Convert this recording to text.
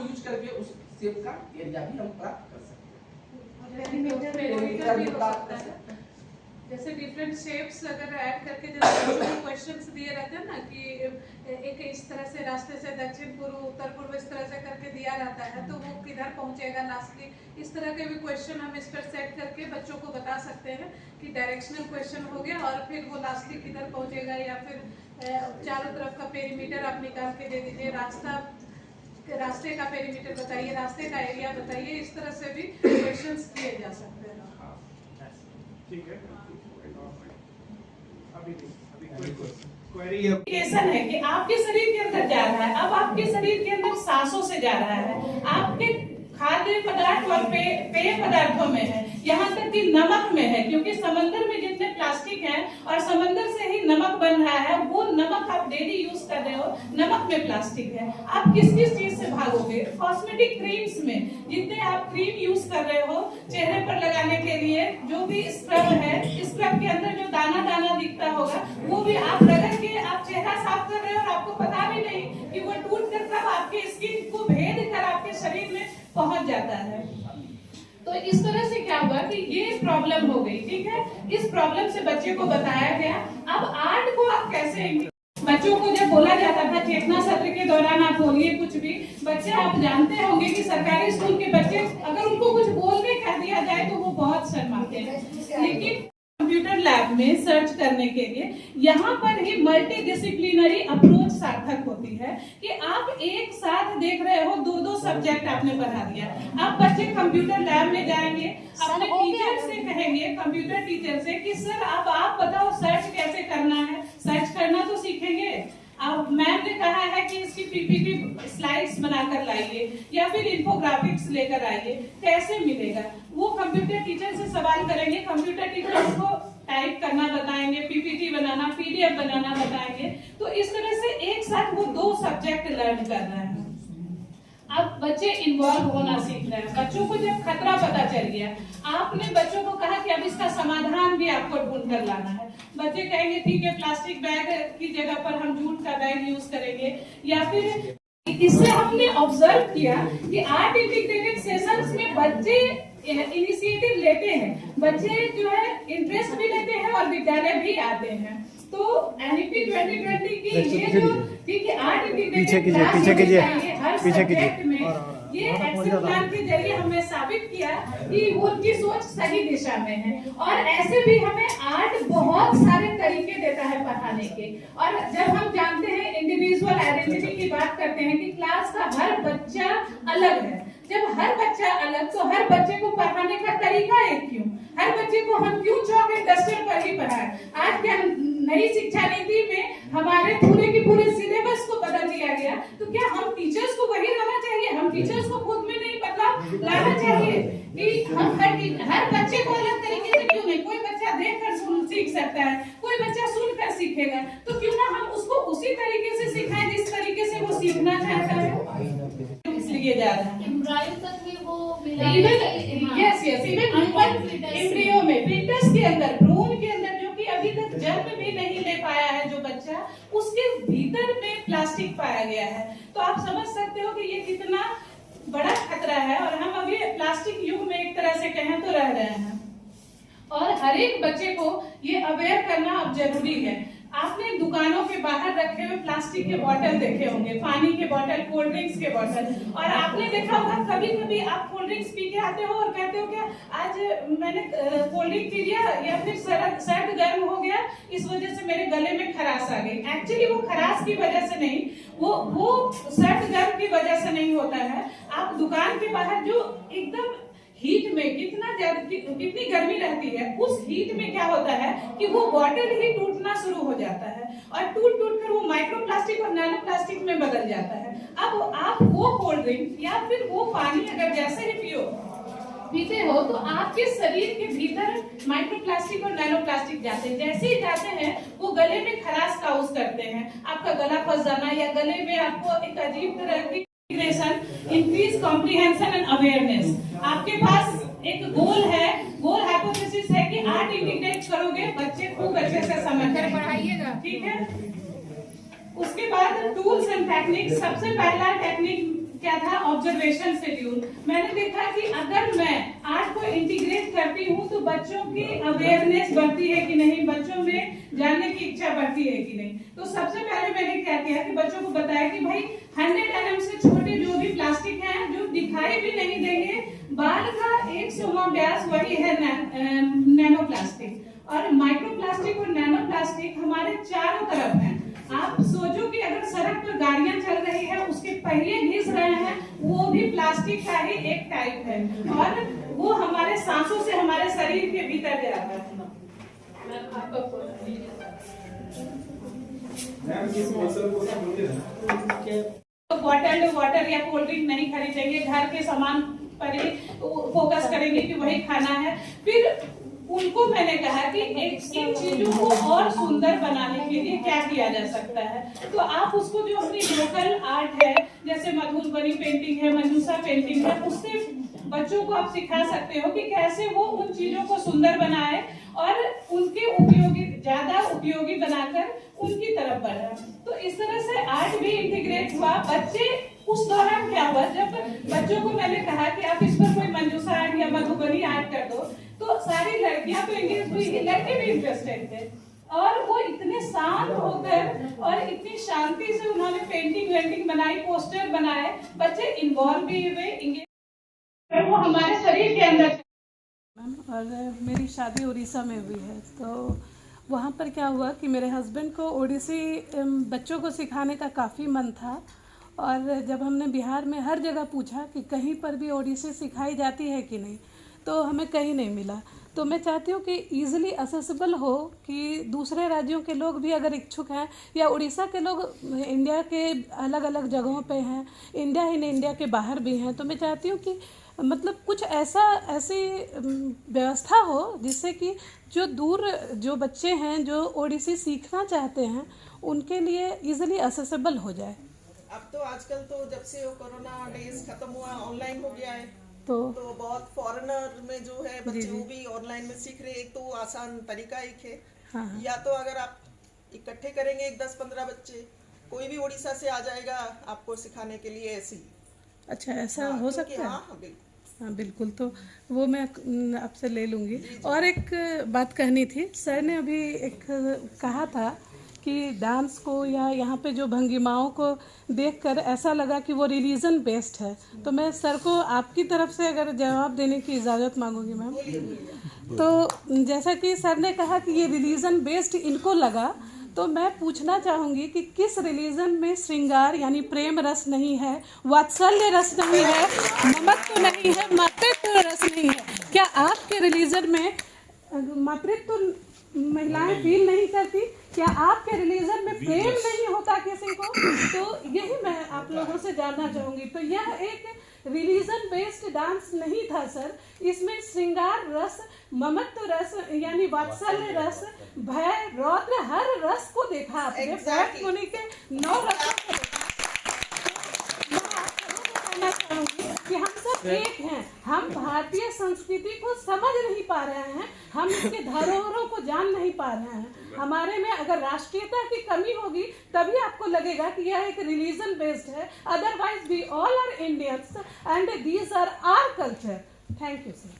को यूज करके उस शेप का एरिया भी हम प्राप्त कर सकते हैं। जैसे डिफरेंट शेप्स अगर ऐड करके जैसे क्वेश्चंस दिए रहते हैं ना कि एक इस तरह से रास्ते से दक्षिण पूर्व उत्तर पूर्व इस तरह से करके दिया रहता है, तो वो किधर पहुंचेगा लास्टली, इस तरह के भी क्वेश्चन हम इस पर सेट करके बच्चों को बता सकते हैं कि डायरेक्शनल क्वेश्चन हो गया और फिर वो लास्टली किधर पहुंचेगा, या फिर चारों तरफ का पेरीमीटर आप निकाल के दे दीजिए, रास्ते का पेरीमीटर बताइए, रास्ते का एरिया बताइए, इस तरह से भी क्वेश्चंस किए जा सकते हैं। ठीक है, अभी क्वेरी है कि आपके शरीर के अंदर जा रहा है, अब आपके शरीर के अंदर सांसों से जा रहा है, आपके खाद्य पदार्थ और पेय पदार्थों में है, यहाँ तक कि नमक में है, क्योंकि समंदर में जितने प्लास्टिक हैं और समंदर से ही नमक बन रहा है, वो नमक आप डेली यूज कर रहे हो, नमक में प्लास्टिक है। आप किस किस चीज से भागोगे? कॉस्मेटिक क्रीम्स में जितने आप क्रीम यूज कर रहे हो चेहरे पर लगाने के लिए, जो भी स्क्रब है, स्क्रब के अंदर जो दाना दाना दिखता होगा वो भी आप रगड़ के आप चेहरा साफ कर रहे हो और आपको पता भी नहीं कि वो टूट कर कब आपके स्किन को भेद कर आपके शरीर में पहुंच जाता है। तो इस तरह से क्या हुआ कि ये प्रॉब्लम हो गई, ठीक है। इस प्रॉब्लम से बच्चे को बताया गया। अब आर्ट को आप कैसे, बच्चों को जब बोला जाता था चेतना सत्र के दौरान आप बोलिए कुछ भी, बच्चे आप जानते होंगे कि सरकारी स्कूल के बच्चे अगर उनको कुछ बोलने कह दिया जाए तो वो बहुत शर्माते हैं, लेकिन कंप्यूटर लैब में सर्च करने के लिए यहाँ पर ही मल्टी डिसिप्लिनरी अप्रोच सार्थक होती है कि आप एक साथ देख रहे हो, दो दो सब्जेक्ट आपने पढ़ा दिया। अब बच्चे कंप्यूटर लैब में जाएंगे, अपने टीचर से कहेंगे, कंप्यूटर टीचर से कि सर अब आप बताओ सर्च कैसे करना है। सर्च करना तो सीखेंगे। अब मैम ने कहा है कि इसकी पीपीटी स्लाइड्स बनाकर लाइए या फिर इन्फोग्राफिक्स लेकर आइए, कैसे मिलेगा? वो कंप्यूटर टीचर से सवाल करेंगे, कंप्यूटर टीचर उसको टाइप करना बताएंगे, पीपीटी बनाना, पीडीएफ बनाना बताएंगे। तो इस तरह से एक साथ वो दो सब्जेक्ट लर्न कर रहे हैं। अब बच्चे इन्वॉल्व होना सीख रहे हैं। बच्चों को जब खतरा पता चल गया, आपने बच्चों को कहा कि अब इसका समाधान भी आपको ढूंढ कर लाना है। बच्चे कहेंगे ठीक है, प्लास्टिक बैग की जगह पर हम जूट का बैग यूज करेंगे, या फिर इससे हमने ऑब्जर्व किया कि आर्ट इंटीग्रेटेड सेशंस में बच्चे इनिशिएटिव लेते हैं, बच्चे जो है इंटरेस्ट भी लेते हैं और विद्यालय भी आते हैं। तो एनईपी 2020 की ये जो ठीक है आर्ट इंटीग्रेटेड पीछे कीजिए ये एक्शन प्लान के जरिए हमने साबित किया कि वो उनकी सोच सही दिशा में है। और ऐसे भी हमें आर्ट बहुत सारे तरीके देता है पढ़ाने के। और जब हम जानते हैं इंडिविजुअल आइडेंटिटी की बात करते हैं कि क्लास का हर बच्चा अलग है, जब हर बच्चा अलग तो हर बच्चे को पढ़ाने का तरीका एक क्यों? हर बच्चे को हम क्यों चौक एंड डस्टर पर ही पढ़ाएं? आज क्या नई शिक्षा नीति में हमारे पूरे की पूरे सिलेबस को बदल दिया गया, तो क्या हम टीचर्स को वही रहना चाहिए? हम टीचर्स को खुद में नहीं बदलाव लाना चाहिए कि हम हर बच्चे को अलग तरीके से क्यों नहीं? कोई बच्चा देखकर सीख सकता है, कोई बच्चा सुनकर सीखेगा, तो क्यों ना हम उसको उसी तरीके से सिखाएं जिस तरीके से वो सीखना चाहता है। इसलिए जा रहा है एम्ब्रियो में, फिटस के अंदर, भ्रूण के अंदर, जो कि अभी तक जन्म भी नहीं ले पाया है जो बच्चा, उसके भीतर में प्लास्टिक पाया गया है। तो आप समझ सकते हो कि ये कितना बड़ा खतरा है। और हम अभी प्लास्टिक युग में एक तरह से कहें तो रह रहे हैं। और हर एक बच्चे को ये अवेयर करना अब जरूरी है। आपने दुकानों के बाहर रखे हुए प्लास्टिक के बोतल देखे होंगे, पानी के बोतल, कोल्ड ड्रिंक्स के बोतल, और आपने देखा होगा कभी कभी आप कोल्ड ड्रिंक्स पी के आते हो और कहते हो क्या आज मैंने कोल्ड ड्रिंक पी लिया या फिर सर्द गर्म हो गया, इस वजह से मेरे गले में खराश आ गई। एक्चुअली वो खराश की वजह से नहीं, वो सर्द गर्म की वजह से नहीं होता है। आप दुकान के बाहर जो एकदम हीट में कितनी गर्मी रहती है, उस हीट में क्या होता है कि वो बॉटल ही टूटना शुरू हो जाता है और टूट कर वो माइक्रोप्लास्टिक और नैनो प्लास्टिक में बदल जाता है। अब आप वो कोल्ड ड्रिंक या फिर वो पानी अगर जैसे ही पीते हो तो आपके शरीर के भीतर माइक्रोप्लास्टिक और नैनो प्लास्टिक जाते हैं। जैसे ही जाते हैं वो गले में खराश काउज करते हैं, आपका गला फंस जाना या गले में आपको एक अजीब तरह की इंक्रीज कॉम्प्रिहेंशन एंड अवेयरनेस। आपके पास एक गोल है, गोल हाइपोथेसिस है कि आर्ट इंटीग्रेट करोगे, बच्चे खूब अच्छे से समझकर पढ़ाइएगा, ठीक है। उसके बाद टूल्स एंड टेक्निक्स। सबसे पहला टेक्निक क्या था? ऑब्जर्वेशन शेड्यूल, मैंने देखा कि अगर मैं आर्ट को इंटीग्रेट करती हूँ तो बच्चों की अवेयरनेस बढ़ती है कि नहीं, बच्चों में जानने की इच्छा बढ़ती है कि नहीं। तो सबसे पहले मैंने क्या किया कि बच्चों को बताया कि भाई 100 mm से छोटे जो भी प्लास्टिक हैं, जो दिखाई भी नहीं देंगे, बाल का 100वां व्यास वही है नैनो प्लास्टिक, और माइक्रो प्लास्टिक और नैनो प्लास्टिक हमारे चारों तरफ हैं। आप सोचो कि अगर सड़क पर गाड़ियां चल रही है, उसके पहिए घिस रहे हैं, वो भी प्लास्टिक का ही एक टाइप है, और वो हमारे सांसों से हमारे शरीर के भीतर जाता है। बॉटल्ड वाटर या कोल्ड ड्रिंक नहीं खरीदेंगे, घर के सामान पर ही फोकस करेंगे कि वही खाना है। फिर उनको मैंने कहा कि इन चीजों को और सुंदर बनाने के लिए क्या किया जा सकता है। तो आप उसको जो अपनी लोकल आर्ट है, जैसे मधुबनी पेंटिंग है, मंजूषा पेंटिंग है, उससे बच्चों को आप सिखा सकते हो कि कैसे वो उन चीजों को सुंदर बनाए और उनके ज्यादा उपयोगी बनाकर उनकी तरफ बढ़े। तो इस तरह से आर्ट भी इंटीग्रेट हुआ। बच्चे उस दौरान क्या हुआ, जब बच्चों को मैंने कहा कि आप इस पर कोई मंजूषा आर्ट या मधुबनी आर्ट कर दो, तो सारी लड़कियां तो इंगेज हुई, लड़के भी इंटरेस्टेड थे, और वो इतने शांत होकर और इतनी शांति से उन्होंने पेंटिंग वेंटिंग बनाई, पोस्टर बनाए, बच्चे इन्वॉल्व भी हुए, वो हमारे शरीर के अंदर। और मेरी शादी उड़ीसा में हुई है, तो वहाँ पर क्या हुआ कि मेरे हस्बैंड को ओडिसी बच्चों को सिखाने का काफ़ी मन था, और जब हमने बिहार में हर जगह पूछा कि कहीं पर भी ओडिसी सिखाई जाती है कि नहीं, तो हमें कहीं नहीं मिला। तो मैं चाहती हूँ कि ईज़िली एक्सेसिबल हो, कि दूसरे राज्यों के लोग भी अगर इच्छुक हैं, या उड़ीसा के लोग इंडिया के अलग अलग जगहों पे हैं, इंडिया के बाहर भी हैं, तो मैं चाहती हूँ कि मतलब कुछ ऐसी व्यवस्था हो जिससे कि जो बच्चे हैं जो ओडिसी सीखना चाहते हैं, उनके लिए इजीली एक्सेसिबल हो जाए। अब तो आजकल तो जब से वो कोरोना डेज खत्म हुआ, ऑनलाइन हो गया है, तो बहुत फॉरेनर में जो है बच्चे वो भी ऑनलाइन में सीख रहे हैं। एक तो आसान तरीका एक है, हाँ। या तो अगर आप इकट्ठे करेंगे 10-15 बच्चे, कोई भी उड़ीसा से आ जाएगा आपको सिखाने के लिए ऐसे ही। अच्छा, ऐसा हो सकता है? हाँ बिल्कुल, हाँ बिल्कुल, तो वो मैं आपसे ले लूँगी। और एक बात कहनी थी, सर ने अभी एक कहा था कि डांस को या यहाँ पे जो भंगिमाओं को देखकर ऐसा लगा कि वो रिलीजन बेस्ड है, तो मैं सर को आपकी तरफ से अगर जवाब देने की इजाज़त मांगूंगी मैम। तो जैसा कि सर ने कहा कि ये रिलीजन बेस्ड इनको लगा, तो मैं पूछना चाहूँगी कि किस रिलीजन में श्रृंगार यानी प्रेम रस नहीं है, वात्सल्य रस नहीं है, ममत्व नहीं है, मातृत्व रस नहीं है? क्या आपके रिलीजन में मातृत्व महिलाएं फील नहीं करती? क्या आपके रिलीजन में प्रेम नहीं होता किसी को? तो यही मैं आप लोगों से जानना चाहूँगी। तो यह एक रिलीजन बेस्ड डांस नहीं था सर, इसमें श्रृंगार रस, ममत्व रस यानी वात्सल्य रस, भय, रौद्र, हर रस को देखा आपने। Exactly. मुनि के 9 रसों को देखा। मैं आप सबको कहना चाहूँगी कि हम सब एक हैं, हम भारतीय संस्कृति को समझ नहीं पा रहे हैं, हम इसके धरोहरों को जान नहीं पा रहे हैं। हमारे में अगर राष्ट्रीयता की कमी होगी तभी आपको लगेगा कि यह एक रिलीजन बेस्ड है, otherwise we all are Indians and these are our culture. Thank you sir.